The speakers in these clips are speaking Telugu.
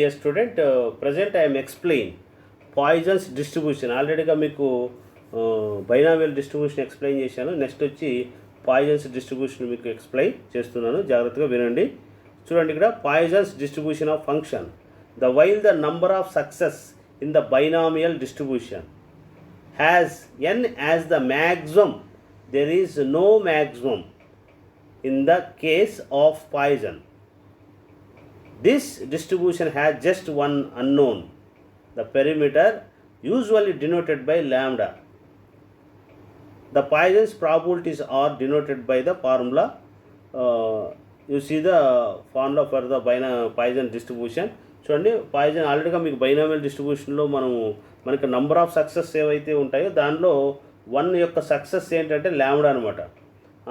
dear student, present I am explain Poisson's distribution. ఆల్రెడీగా మీకు బైనామియల్ డిస్ట్రిబ్యూషన్ ఎక్స్ప్లెయిన్ చేశాను. నెక్స్ట్ వచ్చి పాయిజన్స్ డిస్ట్రిబ్యూషన్ మీకు ఎక్స్ప్లెయిన్ చేస్తున్నాను, జాగ్రత్తగా వినండి. చూడండి, ఇక్కడ poisons distribution of function the while the number of success in the binomial distribution has n as the maximum, there is no maximum in the case of Poisson. This distribution has just one unknown, the perimeter, usually denoted by lambda. The Poisson's probabilities are denoted by the formula. You see the formula for the Poisson distribution. చూడండి, పాయిజన్ ఆల్రెడీగా మీకు బైనామియల్ డిస్ట్రిబ్యూషన్లో మనకి నంబర్ ఆఫ్ సక్సెస్ ఏవైతే ఉంటాయో దానిలో వన్ యొక్క సక్సెస్ ఏంటంటే ల్యాండా అనమాట.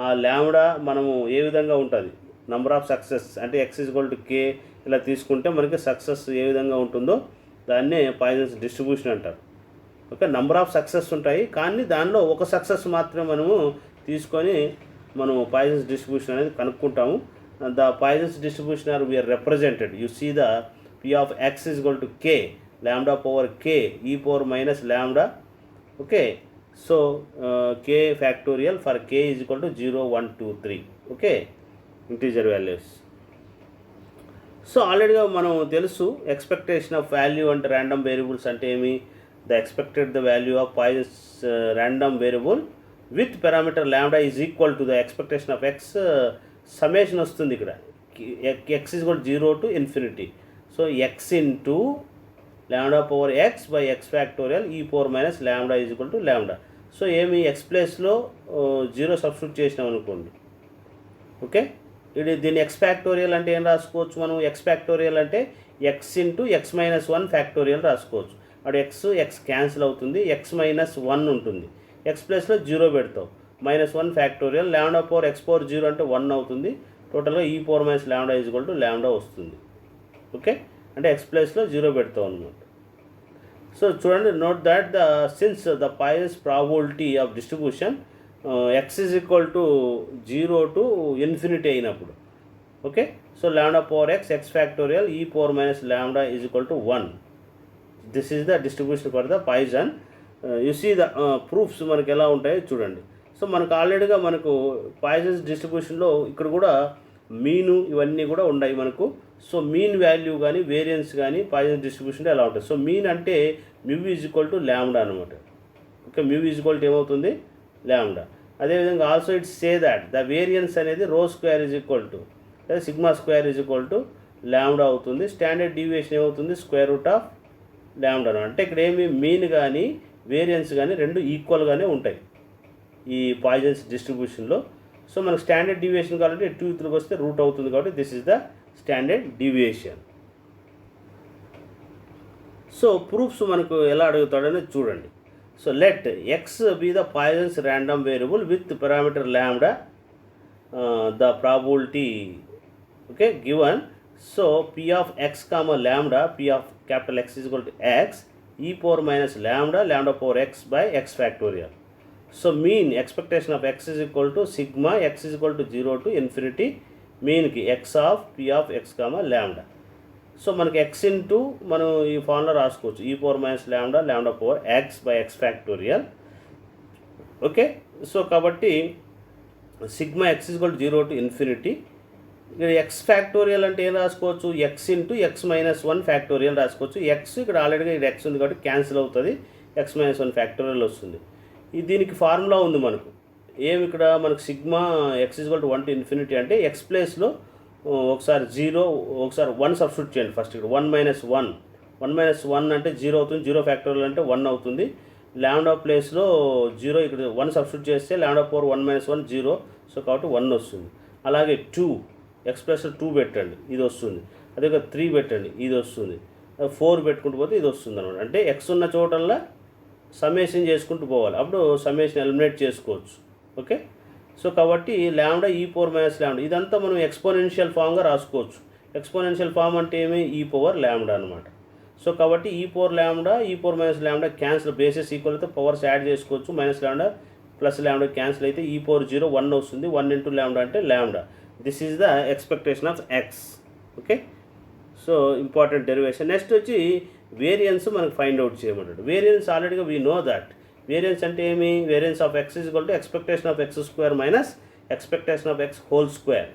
ఆ ల్యాండా మనము ఏ విధంగా ఉంటుంది, నంబర్ ఆఫ్ సక్సెస్ అంటే x=k ఇలా తీసుకుంటే మనకి సక్సెస్ ఏ విధంగా ఉంటుందో దాన్నే పాయిజన్స్ డిస్ట్రిబ్యూషన్ అంటారు. ఓకే, నంబర్ ఆఫ్ సక్సెస్ ఉంటాయి, కానీ దానిలో ఒక సక్సెస్ మాత్రమే మనము తీసుకొని మనము పాయిజన్స్ డిస్ట్రిబ్యూషన్ అనేది కనుక్కుంటాము. The Poisson's distribution are we are represented. You see the p of x = k lambda power k e power minus lambda. Okay, so k factorial for k is equal to 0 1 2 3. Okay, integer values. So ఆల్రెడీగా మనం తెలుసు ఎక్స్పెక్టేషన్ ఆఫ్ వాల్యూ అంటే ర్యాండమ్ వేరియబుల్స్ అంటే ఏమి. The expected the value of poisons random variable with parameter ల్యాండా is equal to the expectation of X. Summation వస్తుంది ఇక్కడ, x = 0 to infinity. So x into lambda power x by x factorial e power minus lambda is equal to lambda. So ఏమి x ప్లేస్లో 0 సబ్స్టిట్యూట్ చేసినాం అనుకోండి. ఓకే, ఇది దీన్ని x ఫ్యాక్టోరియల్ అంటే ఏం రాసుకోవచ్చు మనం. x ఫ్యాక్టోరియల్ అంటే x into x - 1 ఫ్యాక్టోరియల్ రాసుకోవచ్చు. అప్పుడు x క్యాన్సిల్ అవుతుంది, x - 1 ఉంటుంది. x ప్లేస్లో 0 పెడతావు, -1 factorial lambda power x power 0 అంటే 1 అవుతుంది. టోటల్గా e power minus lambda is equal to lambda వస్తుంది. ఓకే, అంటే x ప్లేస్లో 0 పెడతాం అనమాట. సో చూడండి, note that the since the Poisson's probability of distribution x = 0 to infinity అయినప్పుడు. Okay, so lambda power x factorial e power minus lambda is equal to 1. This is the distribution for the Poisson. You see the proofs మనకి ఎలా ఉంటాయో చూడండి. సో మనకు ఆల్రెడీగా మనకు పాయిజన్స్ డిస్ట్రిబ్యూషన్లో ఇక్కడ కూడా మీను ఇవన్నీ కూడా ఉన్నాయి మనకు. సో మీన్ వాల్యూ కానీ వేరియన్స్ కానీ పాయిజన్ డిస్ట్రిబ్యూషన్లో ఎలా ఉంటుంది. సో మీన్ అంటే μ = lambda అనమాట. ఓకే, μ = ఏమవుతుంది, lambda. అదేవిధంగా also it's say that the variance అనేది ρ² లేదా σ² lambda అవుతుంది. స్టాండర్డ్ డీవియేషన్ ఏమవుతుంది, √λ అనమాట. అంటే ఇక్కడ ఏమి మీన్ కానీ వేరియన్స్ కానీ రెండు ఈక్వల్గానే ఉంటాయి ఈ పాయిజన్స్ డిస్ట్రిబ్యూషన్లో. సో మనకు స్టాండర్డ్ డీవియేషన్ కావాలంటే 2 వస్తే రూట్ అవుతుంది, కాబట్టి this is the standard deviation. So proofs మనకు ఎలా అడుగుతాడనేది చూడండి. So let X be the Poisson's random variable with parameter lambda, the probability okay given. So p of x, lambda, p of capital X is equal to x e power minus lambda power x by x factorial. So mean expectation of x is equal to sigma x is equal to 0 to infinity మీన్కి x of p of x, lambda. So మనకి x ఇంటూ మనం ఈ ఫార్ములా రాసుకోవచ్చు, e power minus lambda power x by x factorial. Okay, so కాబట్టి sigma x is equal to 0 to infinity. ఇక్కడ x ఫ్యాక్టోరియల్ అంటే ఏం రాసుకోవచ్చు, x into x - 1 ఫ్యాక్టోరియల్ రాసుకోవచ్చు. x ఇక్కడ ఆల్రెడీగా ఇక్కడ x ఉంది కాబట్టి క్యాన్సిల్ అవుతుంది, x - 1 ఫ్యాక్టోరియల్ వస్తుంది. దీనికి ఫార్ములా ఉంది మనకు. ఏమి ఇక్కడ మనకు సిగ్మా x = 1 to infinity అంటే x ప్లేస్లో ఒకసారి 0 ఒకసారి 1 సబ్స్టిట్యూట్ చేయండి. ఫస్ట్ ఇక్కడ 1 - 1 అంటే 0 అవుతుంది, 0 ఫ్యాక్టోరియల్ అంటే 1 అవుతుంది. ల్యాండా ప్లేస్లో 0 ఇక్కడ 1 సబ్స్టిట్యూట్ చేస్తే lambda power 1 - 1 0, సో కాబట్టి 1 వస్తుంది. అలాగే 2 x ప్లస్లో 2 పెట్టండి, ఇది వస్తుంది. అదే 3 పెట్టండి, ఇది వస్తుంది. 4 పెట్టుకుంటూ పోతే ఇది వస్తుంది అనమాట. అంటే x ఉన్న చోటల్లా సమ్మేషన్ చేసుకుంటూ పోవాలి, అప్పుడు సమ్మేషన్ ఎలిమినేట్ చేసుకోవచ్చు. ఓకే, సో కాబట్టి lambda e power minus lambda ఇదంతా మనం ఎక్స్పోనెన్షియల్ ఫామ్గా రాసుకోవచ్చు. ఎక్స్పోనెన్షియల్ ఫామ్ అంటే ఏమి, e power lambda అనమాట. సో కాబట్టి e power minus lambda cancel, bases equal అయితే పవర్స్ యాడ్ చేసుకోవచ్చు. -λ ప్లస్ lambda క్యాన్సిల్ అయితే e power 0 1 వస్తుంది. 1 into lambda అంటే lambda. This is the expectation of x. Okay, so important derivation. Next వచ్చి వేరియన్స్ మనకు ఫైండ్ అవుట్ చేయమంటాడు. వేరియన్స్ ఆల్రెడీగా వీ నో దట్. వేరియన్స్ అంటే ఏమి? Variance of X is equal to expectation of X square minus expectation of X whole square.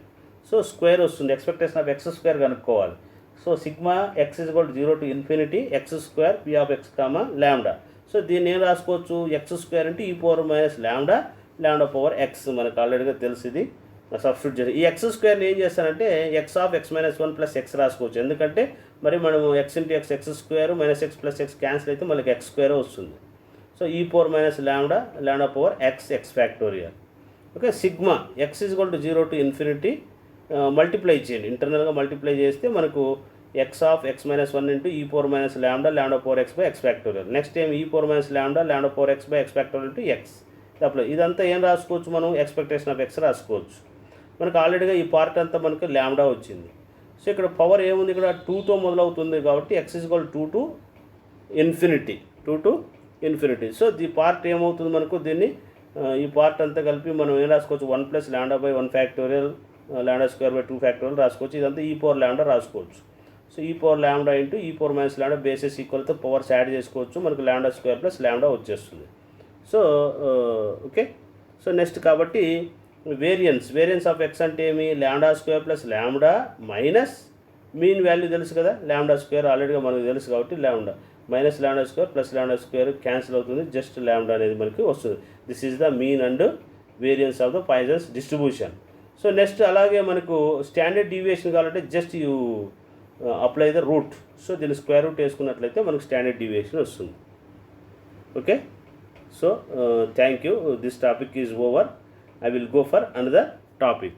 So square వస్తుంది, ఎక్స్పెక్టేషన్ ఆఫ్ ఎక్స్ స్క్వేర్ కనుక్కోవాలి. So sigma X is equal to 0 to infinity X square P of X comma lambda. So దీన్ని ఏం రాసుకోవచ్చు? ఎక్స్ స్క్వేర్ అంటే ఈ power minus lambda, lambda power X మనకు ఆల్రెడీగా తెలుసు. ఇది సబ్స్టిట్యూట్ చేసి ఈ ఎక్స్ స్క్వేర్ని ఏం చేస్తానంటే X of X minus 1 plus X రాసుకోవచ్చు. ఎందుకంటే మరి మనము X into X X square minus X plus X cancel అయితే మనకి ఎక్స్ స్క్వేర్ వస్తుంది. సో ఈ power minus lambda, lambda power X, X factorial. Okay, sigma X is equal to 0 to infinity multiply చేయండి. ఇంటర్నల్గా మల్టిప్లై చేస్తే మనకు X of X minus 1 into ఈ power minus lambda, lambda power X by X factorial. Next ఏం? ఈ power minus lambda, lambda power X by X factorial into X. అప్పుడు ఇదంతా ఏం రాసుకోవచ్చు? మనం ఎక్స్పెక్టేషన్ ఆఫ్ ఎక్స్ రాసుకోవచ్చు. మనకు ఆల్రెడీగా ఈ పార్ట్ అంతా మనకు ల్యాండా వచ్చింది. సో ఇక్కడ పవర్ ఏముంది? ఇక్కడ 2తో మొదలవుతుంది కాబట్టి X is equal 2 to infinity, 2 to infinity. So ఈ పార్ట్ ఏమవుతుంది మనకు? దీన్ని ఈ పార్ట్ అంతా కలిపి మనం ఏం రాసుకోవచ్చు? 1 ప్లస్ ల్యాండా బై 1 ఫ్యాక్టోరియల్, ల్యాండా స్క్వేర్ బై 2 ఫ్యాక్టోరియల్ రాసుకోవచ్చు. ఇదంతా ఈ పవర్ ల్యాండా రాసుకోవచ్చు. సో ఈ పవర్ ల్యాండా ఇంటూ ఈ పవర్ మైనస్ ల్యాండా బేసెస్ ఈక్వల్తో పవర్స్ యాడ్ చేసుకోవచ్చు. మనకు ల్యాండా స్క్వేర్ ప్లస్ ల్యాండా వచ్చేస్తుంది. సో ఓకే, సో నెక్స్ట్ కాబట్టి వేరియన్స్ ఆఫ్ ఎక్స్ అంటే ఏమి? Lambda square plus lambda minus mean value తెలుసు కదా, ల్యాండా స్క్వేర్ ఆల్రెడీగా మనకు తెలుసు కాబట్టి ల్యాండా మైనస్ ల్యాండా స్క్వేర్ ప్లస్ ల్యాండా స్క్వేర్ క్యాన్సిల్ అవుతుంది, జస్ట్ ల్యాండా అనేది మనకి వస్తుంది. This is the mean and variance of the Poisson's distribution. So next అలాగే మనకు స్టాండర్డ్ డీవియేషన్ కావాలంటే just you apply the route. So దీన్ని స్క్వేర్ రూట్ వేసుకున్నట్లయితే మనకు స్టాండర్డ్ డీవియేషన్ వస్తుంది. Okay, so thank you. This topic is over. I will go for another topic.